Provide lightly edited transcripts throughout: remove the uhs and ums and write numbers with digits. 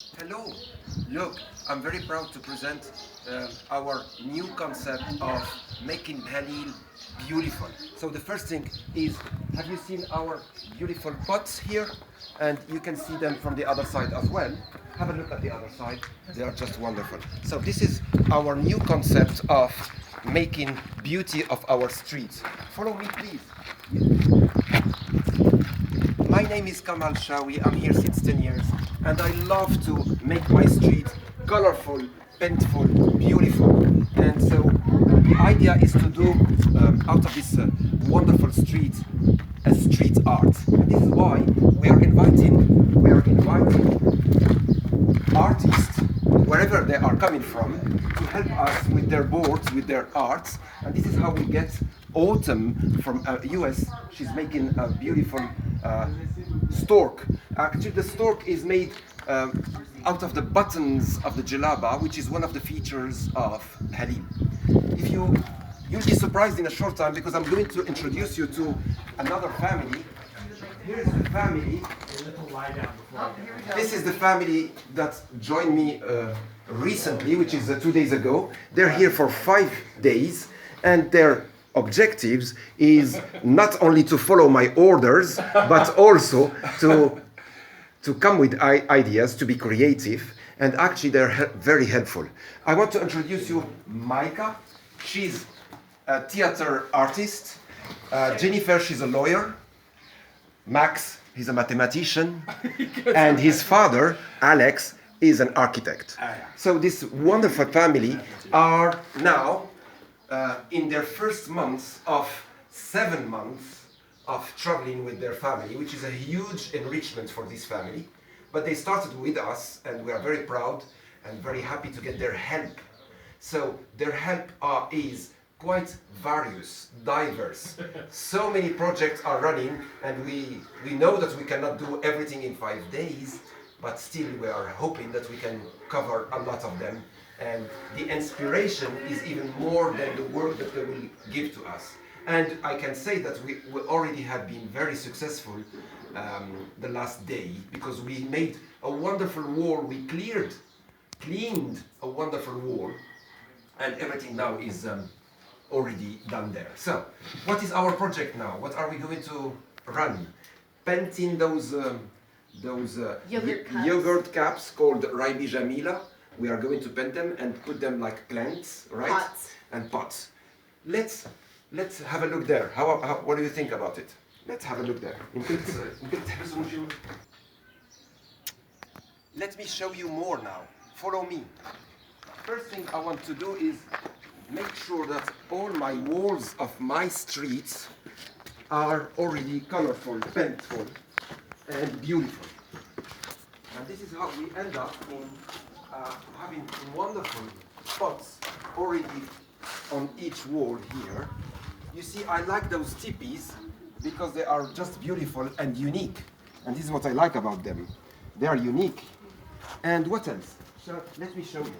Hello, look, I'm very proud to present our new concept of making Halil beautiful. So the first thing is, have you seen our beautiful pots here? And you can see them from the other side as well. Have a look at the other side, they are just wonderful. So this is our new concept of making beauty of our streets. Follow me please. My name is Kamal Shawi. I'm here since 10 years and I love to make my street colorful, paintful, beautiful. And so the idea is to do out of this wonderful street a street art. And this is why we are inviting artists, wherever they are coming from, to help us with their boards, with their arts. And this is how we get Autumn from US. She's making a beautiful stork. Actually, the stork is made out of the buttons of the jalaba, which is one of the features of Halim. If you'll be surprised in a short time because I'm going to introduce you to another family. Here's the family. This is the family that joined me recently, which is 2 days ago. They're here for 5 days, and their objectives is not only to follow my orders, but also to come with ideas, to be creative, and actually they're very helpful. I want to introduce you Maika. She's a theater artist. Jennifer, she's a lawyer. Max, he's a mathematician, and his father, Alex, is an architect. So this wonderful family are now in their first months of 7 months of traveling with their family, which is a huge enrichment for this family. But they started with us, and we are very proud and very happy to get their help. So their help is quite various, diverse. So many projects are running, and we know that we cannot do everything in 5 days, but still we are hoping that we can cover a lot of them. And the inspiration is even more than the work that they will give to us. And I can say that we already have been very successful the last day, because we made a wonderful wall, we cleaned a wonderful wall, and everything now is already done there. So, what is our project now? What are we going to run? Painting those yogurt caps called Raibi Jamila. We are going to paint them and put them like plants, right? Pots. And pots. Let's have a look there. What do you think about it? Let's have a look there. Let me show you more now. Follow me. First thing I want to do is make sure that all my walls of my streets are already colorful, paintful, and beautiful. And this is how we end up in having wonderful spots already on each wall here. You see, I like those tipis because they are just beautiful and unique. And this is what I like about them. They are unique. And what else? So let me show you.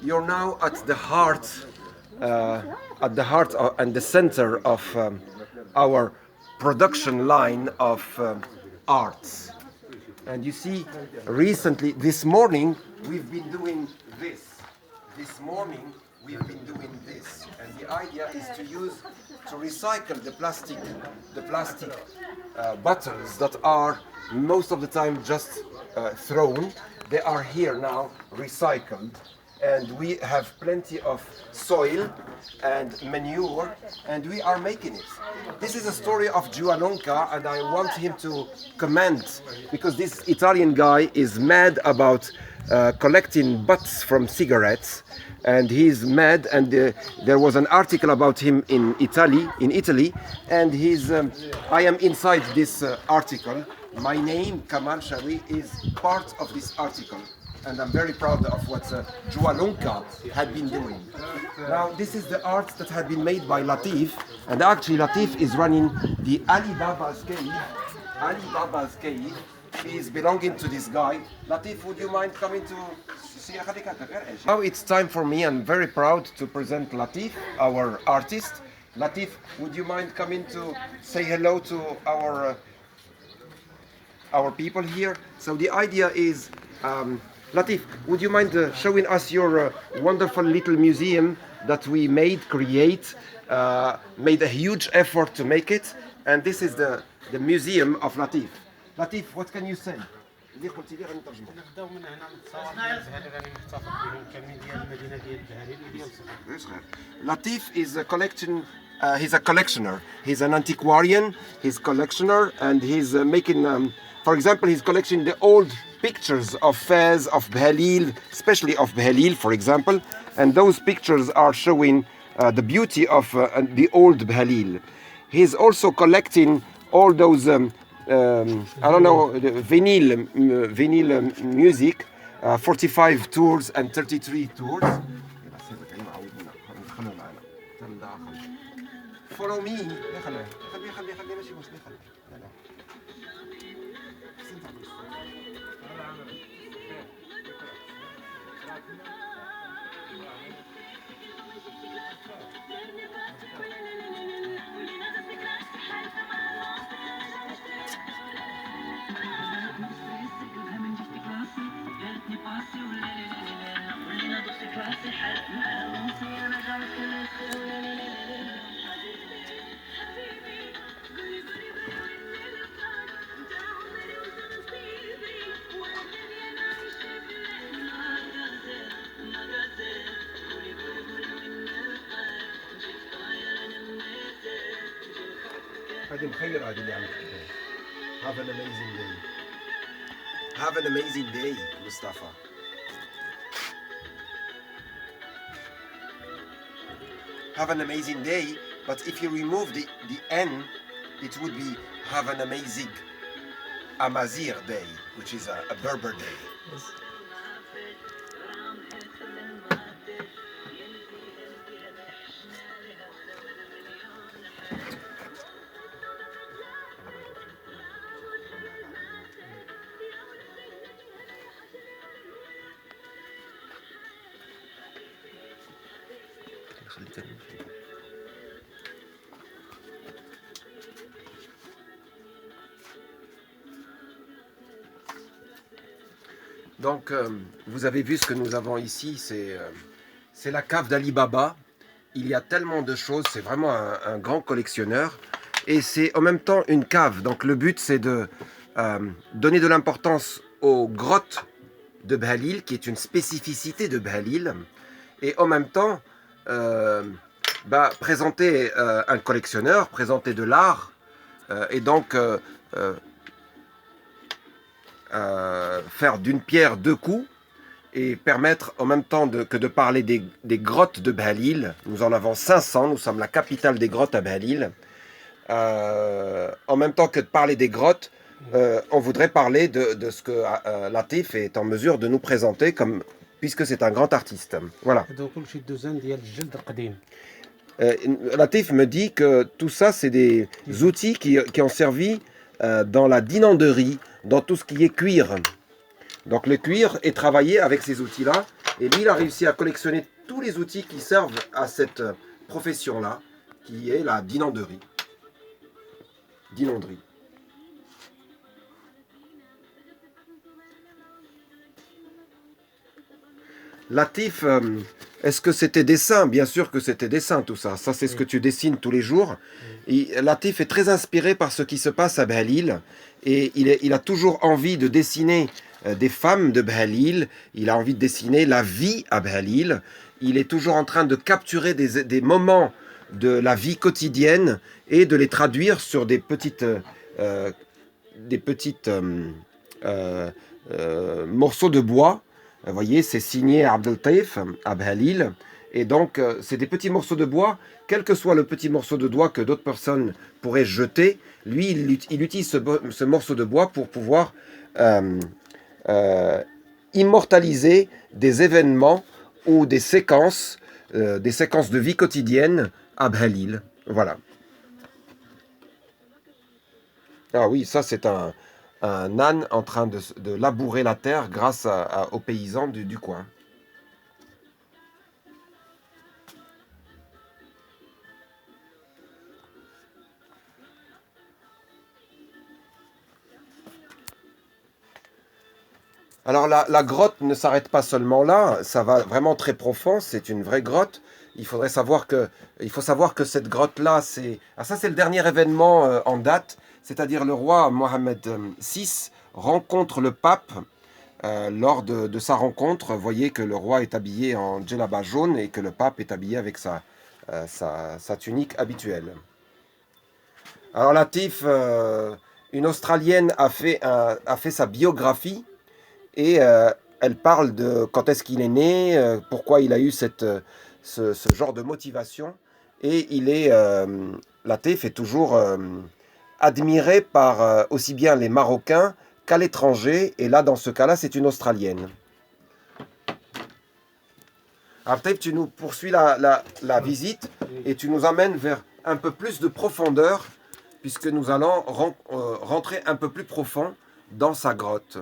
You're now at the heart and the center of our production line of arts. And you see, recently, this morning, we've been doing this. This morning, we've been doing this. And the idea is to recycle the plastic bottles that are most of the time just thrown. They are here now recycled. And we have plenty of soil and manure, and we are making it. This is a story of Giuanonca, and I want him to comment, because this Italian guy is mad about collecting butts from cigarettes, and he's mad, and there was an article about him in Italy, and I am inside this article. My name, Kamal Shawi, is part of this article. and I'm very proud of what Joa Lonka had been doing. Now, this is the art that had been made by Latif, and actually Latif is running the Alibaba's Cave. Alibaba's Cave is belonging to this guy. Latif, would you mind coming to see? Now it's time for me. I'm very proud to present Latif, our artist. Latif, would you mind coming to say hello to our people here? So the idea is, Latif, would you mind showing us your wonderful little museum that we made a huge effort to make it, and this is the museum of Latif. Latif, what can you say? نبداو من هنا من التصاور ديال بهالي غادي نحتفظ بهم كاملين ديال المدينه ديال بهالي وديال صغير. Latif is a collection. He's a collectioner. He's an antiquarian. He's a collectioner, and he's making, for example, he's collecting the old pictures of Fez, of Behalil, especially of Behalil, for example. And those pictures are showing the beauty of the old Behalil. He's also collecting all those, I don't know, vinyl music, 45 tours and 33 tours. Follow me. Have an amazing day. Have an amazing day, Mustafa. Have an amazing day, but if you remove the N, it would be have an amazing Amazir day, which is a Berber day. Yes. Donc, vous avez vu ce que nous avons ici, c'est la cave d'Ali Baba. Il y a tellement de choses, c'est vraiment un grand collectionneur. Et c'est en même temps une cave. Donc le but, c'est de donner de l'importance aux grottes de Behalil, qui est une spécificité de Behalil. Et en même temps, présenter un collectionneur, présenter de l'art, et donc faire d'une pierre deux coups, et permettre en même temps que de parler des grottes de Behalil. Nous en avons 500, nous sommes la capitale des grottes à Behalil. En même temps que de parler des grottes, on voudrait parler de ce que Latif est en mesure de nous présenter, puisque c'est un grand artiste. Voilà. Latif me dit que tout ça, c'est des outils qui ont servi dans la dinanderie, dans tout ce qui est cuir. Donc le cuir est travaillé avec ces outils-là, et lui, il a réussi à collectionner tous les outils qui servent à cette profession-là, qui est la dinanderie. Dinanderie. Latif, est-ce que c'était dessin? Bien sûr que c'était dessin, tout ça. Ça, c'est ce que tu dessines tous les jours. Latif est très inspiré par ce qui se passe à Behalil, et il a toujours envie de dessiner des femmes de Behalil. Il a envie de dessiner la vie à Behalil. Il est toujours en train de capturer des moments de la vie quotidienne et de les traduire sur des petites morceaux de bois. Vous voyez, c'est signé Abdel Taïf à Behalil. Et donc, c'est des petits morceaux de bois, quel que soit le petit morceau de bois que d'autres personnes pourraient jeter. Lui, il utilise ce morceau de bois pour pouvoir immortaliser des événements ou des séquences de vie quotidienne à Bhelil. Voilà. Ah oui, ça c'est un âne en train de labourer la terre grâce aux paysans du coin. Alors la grotte ne s'arrête pas seulement là, ça va vraiment très profond, c'est une vraie grotte. Il faut savoir que cette grotte-là, ça c'est le dernier événement en date, c'est-à-dire le roi Mohamed VI rencontre le pape. Lors de sa rencontre, vous voyez que le roi est habillé en djellaba jaune et que le pape est habillé avec sa tunique habituelle. Alors Latif, une Australienne a fait sa biographie et elle parle de quand est-ce qu'il est né, pourquoi il a eu ce genre de motivation. Et Latif est toujours admiré par aussi bien les Marocains qu'à l'étranger. Et là, dans ce cas-là, c'est une Australienne. Alors peut-être tu nous poursuis la visite et tu nous amènes vers un peu plus de profondeur puisque nous allons rentrer un peu plus profond dans sa grotte.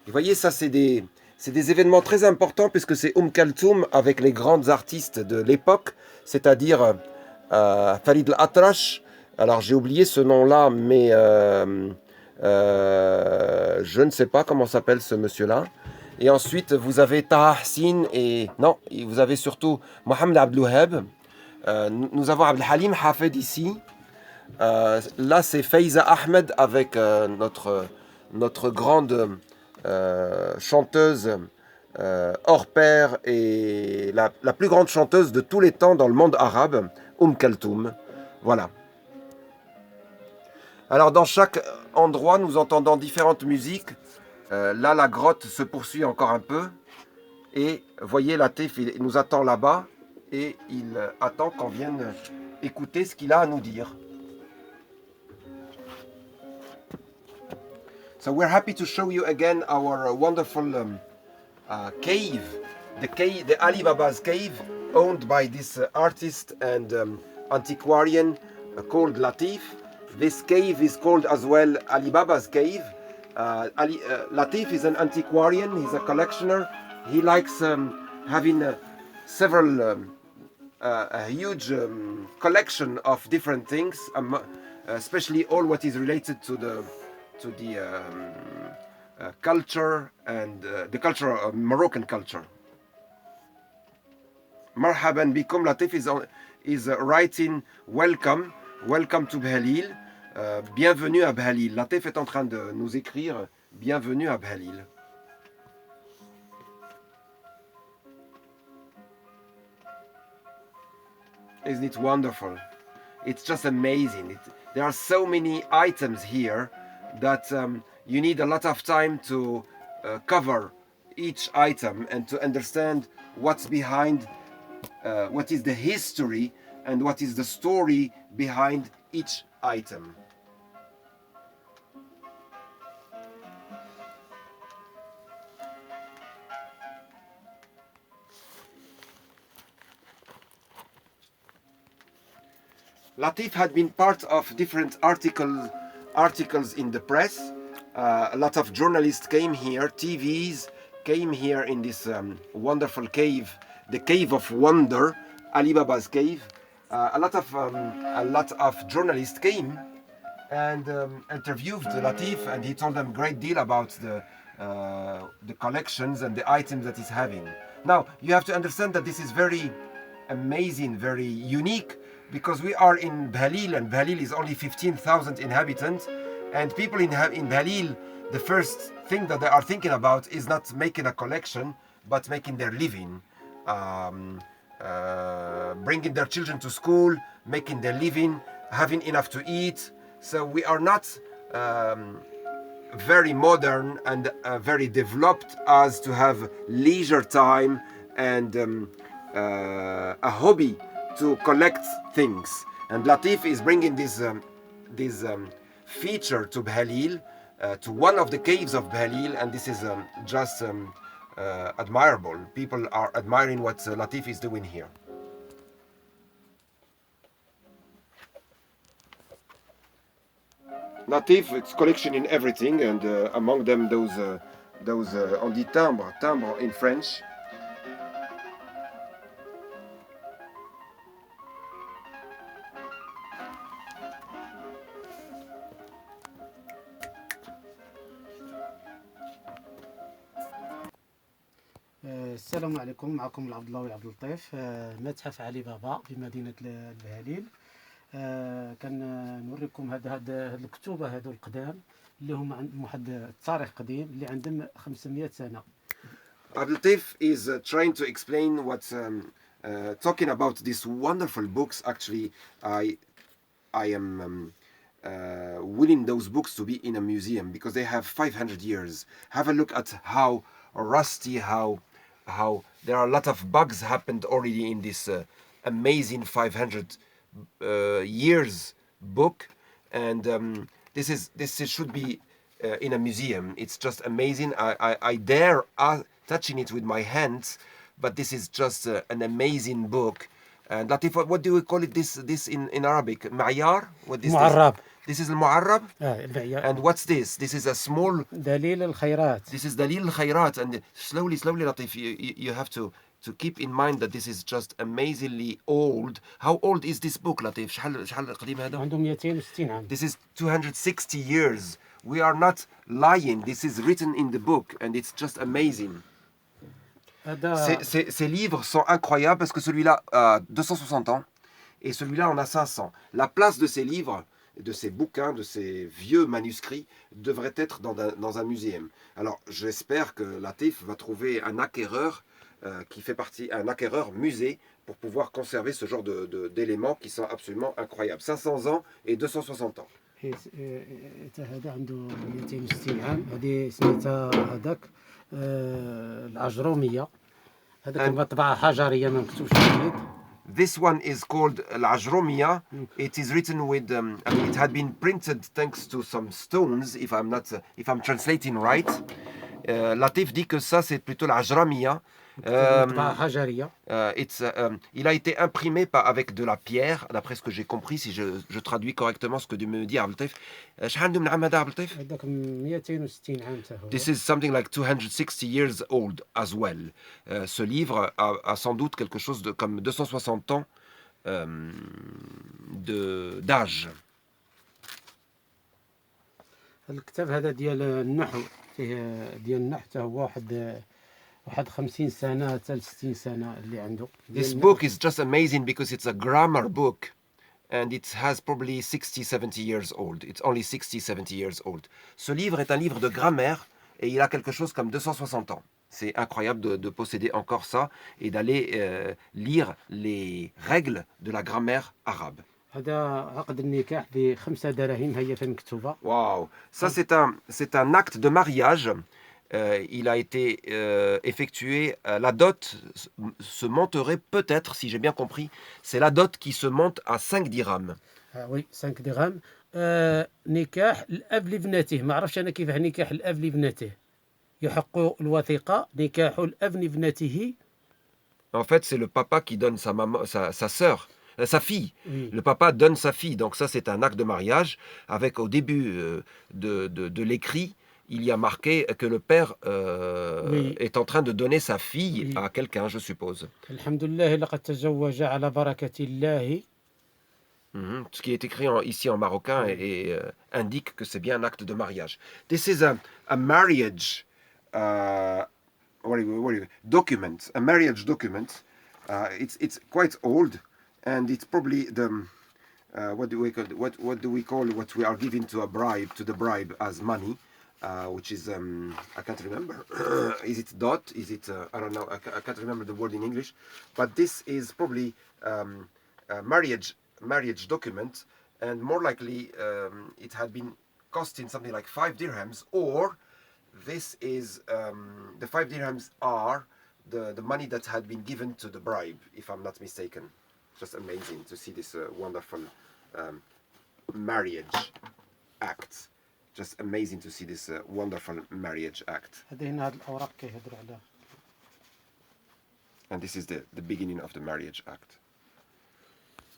Et vous voyez, ça c'est des événements très importants puisque c'est Kalthoum avec les grands artistes de l'époque, c'est-à-dire Farid al-Atrash. Alors j'ai oublié ce nom-là, mais je ne sais pas comment s'appelle ce monsieur-là. Et ensuite, vous avez Taha Hassin et... Non, vous avez surtout Mohamed Abdelouheb. Nous avons Abdelhalim Hafed ici. Là, c'est Faiza Ahmed avec notre grande chanteuse hors pair et la plus grande chanteuse de tous les temps dans le monde arabe, Kalthoum. Voilà. Alors, dans chaque endroit, nous entendons différentes musiques. Là, la grotte se poursuit encore un peu. Et voyez, Latif, il nous attend là-bas. Et il attend qu'on vienne écouter ce qu'il a à nous dire. So we're happy to show you again our wonderful cave. The Ali Baba's cave, owned by this artist and antiquarian called Latif. This cave is called as well Ali Baba's cave. Latif is an antiquarian, he's a collectioner. He likes having several, a huge collection of different things, especially all what is related to the culture and the culture of Moroccan culture. Marhaban bikum. Latif is writing welcome to Bhelil. Bienvenue à Bhelil. Latif est en train de nous écrire bienvenue à Bhelil. Isn't it wonderful? It's just amazing. There are so many items here that you need a lot of time to cover each item and to understand what's behind, what is the history and what is the story behind each item. Latif had been part of different articles in the press. A lot of journalists came here, TVs came here in this wonderful cave, the Cave of Wonder, Ali Baba's cave. A lot of journalists came and interviewed Latif, and he told them a great deal about the collections and the items that he's having. Now, you have to understand that this is very amazing, very unique, because we are in Bhelil, and Bhelil is only 15,000 inhabitants, and people in Bhelil, the first thing that they are thinking about is not making a collection, but making their living, bringing their children to school, making their living, having enough to eat. So we are not very modern and very developed as to have leisure time and a hobby to collect things. And Latif is bringing this feature to Bhelil, to one of the caves of Bhelil, and this is just admirable. People are admiring what Latif is doing here. Latif, it's collection in everything, and among them those on dit timbre in French. السلام عليكم. معكم العبد الله عبد اللطيف، متحف علي بابا في مدينة البهاليل. كنوريكم هاد الكتوبة هادو القدام اللي هما عندهم واحد التاريخ قديم اللي عندهم 500 سنة. Abdel Latif is trying to explain what's talking about these wonderful books. Actually, I am willing those books to be in a museum because they have 500 years. Have a look at how rusty, how there are a lot of bugs happened already in this amazing 500 years book, and this should be in a museum. It's just amazing. I dare touching it with my hands, but this is just an amazing book. And Latif, what do we call it? This in Arabic, معيار? What is معرب. This is المعرب. المعيار. And what's this? This is a small. دليل الخيرات. This is Dalil al-Khairat, and slowly, Latif, you have to keep in mind that this is just amazingly old. How old is this book, Latif? شحال قديم هذا؟ عنده 260 عام. This is 260 years. We are not lying. This is written in the book, and it's just amazing. Ces livres sont incroyables parce que celui-là a 260 ans et celui-là en a 500. La place de ces livres, de ces bouquins, de ces vieux manuscrits devrait être dans un muséum. Alors j'espère que Latif va trouver un acquéreur qui fait partie, un acquéreur musée pour pouvoir conserver ce genre d'éléments qui sont absolument incroyables. 500 ans et 260 ans. هذا عنده 260 عام. هذه سميتها هذاك العجرومية. هذاك مطبعة حجرية ما مكتوبش باليد. This one is called Al-Ajromiyya. It is written with, it had been printed thanks to some stones, if I'm translating right. Latif dit que ça c'est plutôt l'Ajromiyya. Il a été imprimé avec de la pierre, d'après ce que j'ai compris, si je traduis correctement ce que me dit Abdel Latif. This is something like 260 years old as well. Ce livre a sans doute quelque chose de comme 260 ans d'âge. الكتاب هذا ديال النحو، فيه ديال النحو حتى هو واحد 50 سنة حتى 60 سنة اللي عنده. This book is just amazing because it's a grammar book and it has probably 60-70 years old. It's only 60-70 years old. Ce livre est un livre de grammaire et il a quelque chose comme 260 ans. C'est incroyable de posséder encore ça et d'aller lire les règles de la grammaire arabe. هذا عقد النكاح ب5 دراهم هي في مكتوبة. Wow, ça c'est un acte de mariage. Il a été effectué, la dot se monterait peut-être, si j'ai bien compris, c'est la dot qui se monte à 5 dirhams. Oui, 5 dirhams. نكاح الأب لابنته، ما عرفش أنا كيفاه نكاح الأب لابنته. يحق الوثيقة نكاح الأب لابنته. En fait, c'est le papa qui donne sa sœur, sa fille. Oui. Le papa donne sa fille. Donc ça, c'est un acte de mariage avec au début de l'écrit, il y a marqué que le père oui. est en train de donner sa fille oui. à quelqu'un, je suppose. Alhamdulillah, laqad tazawwaja ala barakatillahi. Ce qui est écrit ici en marocain et indique que c'est bien un acte de mariage. This is a marriage document, a marriage document. It's quite old, and it's probably the what do we call what we are giving to the bribe as money. Which is, I can't remember. Is it dot? Is it, I don't know, I can't remember the word in English. But this is probably a marriage document, and more likely it had been costing something like 5 dirhams, or this is, the 5 dirhams are the money that had been given to the bribe, if I'm not mistaken. Just amazing to see this wonderful marriage act. Just amazing to see this wonderful marriage act. هذه هنا هاد الأوراق كيهضروا على And this is the beginning of the marriage act.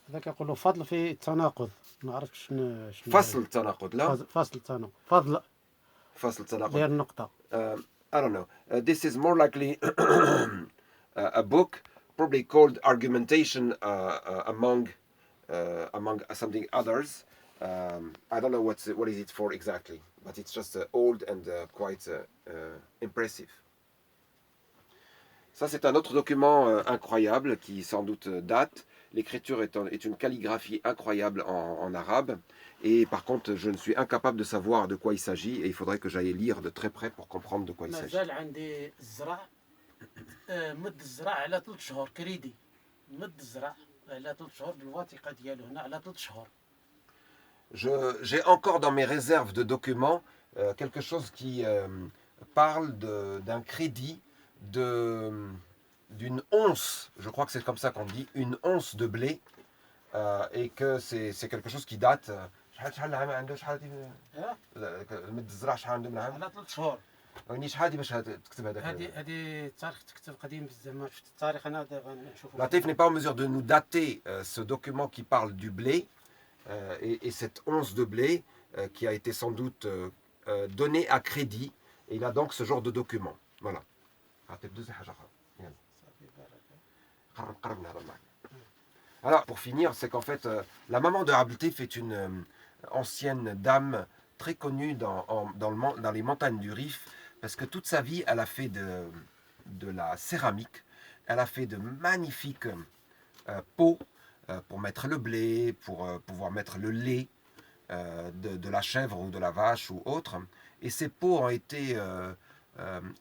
هذا كيقولوا فضل في التناقض. ما عرفتش شنو فصل التناقض لا؟ فصل التناقض. فضل فصل التناقض. ديال النقطة. I don't know. This is more likely a book, probably called Argumentation among something others. I don't know what is it for exactly, but it's just old and quite impressive. Ça, c'est un autre document incroyable qui sans doute date. L'écriture est une calligraphie incroyable en arabe. Et par contre, je ne suis incapable de savoir de quoi il s'agit. Et il faudrait que j'aille lire de très près pour comprendre de quoi il s'agit. مازال عندي الزرع مد الزرع على 3 شهور كريدي. مد الزرع على 3 شهور بالوثيقة ديالو هنا على 3 شهور. J'ai encore dans mes réserves de documents quelque chose qui parle d'un crédit d'une once, je crois que c'est comme ça qu'on dit, une once de blé, et que c'est quelque chose qui date. على 3 شهور. شحال باش تكتب هذاك. هذه التاريخ تكتب قديم بزاف ما شفت التاريخ انا دابا نشوفو. Latif n'est pas en mesure de nous dater ce document qui parle du blé et cette once de blé qui a été sans doute donnée à crédit, et il a donc ce genre de document. Voilà. Alors, pour finir, c'est qu'en fait, la maman de Abdeltif est une ancienne dame très connue dans les montagnes du Rif, parce que toute sa vie, elle a fait de la céramique, elle a fait de magnifiques pots pour mettre le blé, pour pouvoir mettre le lait de la chèvre ou de la vache ou autre. Et ces pots ont été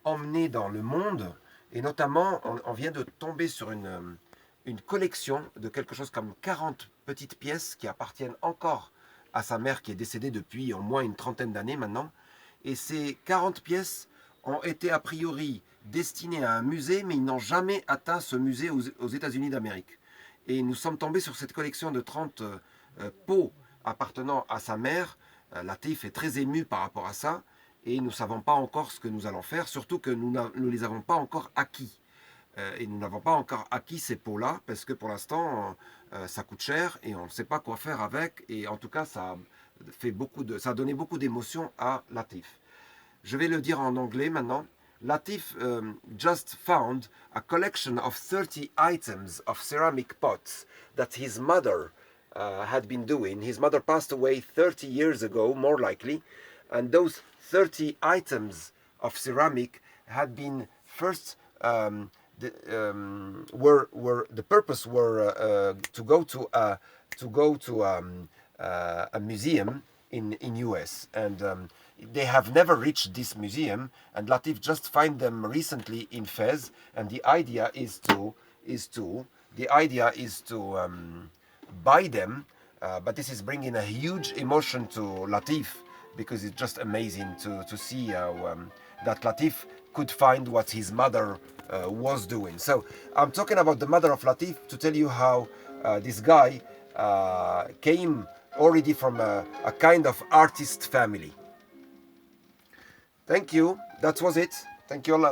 emmenés dans le monde, et notamment, on vient de tomber sur une collection de quelque chose comme 40 petites pièces qui appartiennent encore à sa mère qui est décédée depuis au moins une trentaine d'années maintenant. Et ces 40 pièces ont été a priori destinées à un musée, mais ils n'ont jamais atteint ce musée aux États-Unis d'Amérique. Et nous sommes tombés sur cette collection de 30 pots appartenant à sa mère. Latif est très ému par rapport à ça, et nous ne savons pas encore ce que nous allons faire, surtout que nous ne les avons pas encore acquis. Et nous n'avons pas encore acquis ces pots-là, parce que pour l'instant, ça coûte cher, et on ne sait pas quoi faire avec, et en tout cas, ça a donné beaucoup d'émotions à Latif. Je vais le dire en anglais maintenant. Latif just found a collection of 30 items of ceramic pots that his mother had been doing. His mother passed away 30 years ago, more likely, and those 30 items of ceramic had been first the purpose were to go to a museum in US, and they have never reached this museum, and Latif just find them recently in Fez, and the idea is to buy them, but this is bringing a huge emotion to Latif, because it's just amazing to see how that Latif could find what his mother was doing. So I'm talking about the mother of Latif to tell you how this guy came already from a kind of artist family. Thank you, that was it.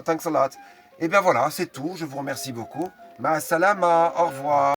Thanks a lot. Et bien voilà, c'est tout, je vous remercie beaucoup. Ma salama, au revoir.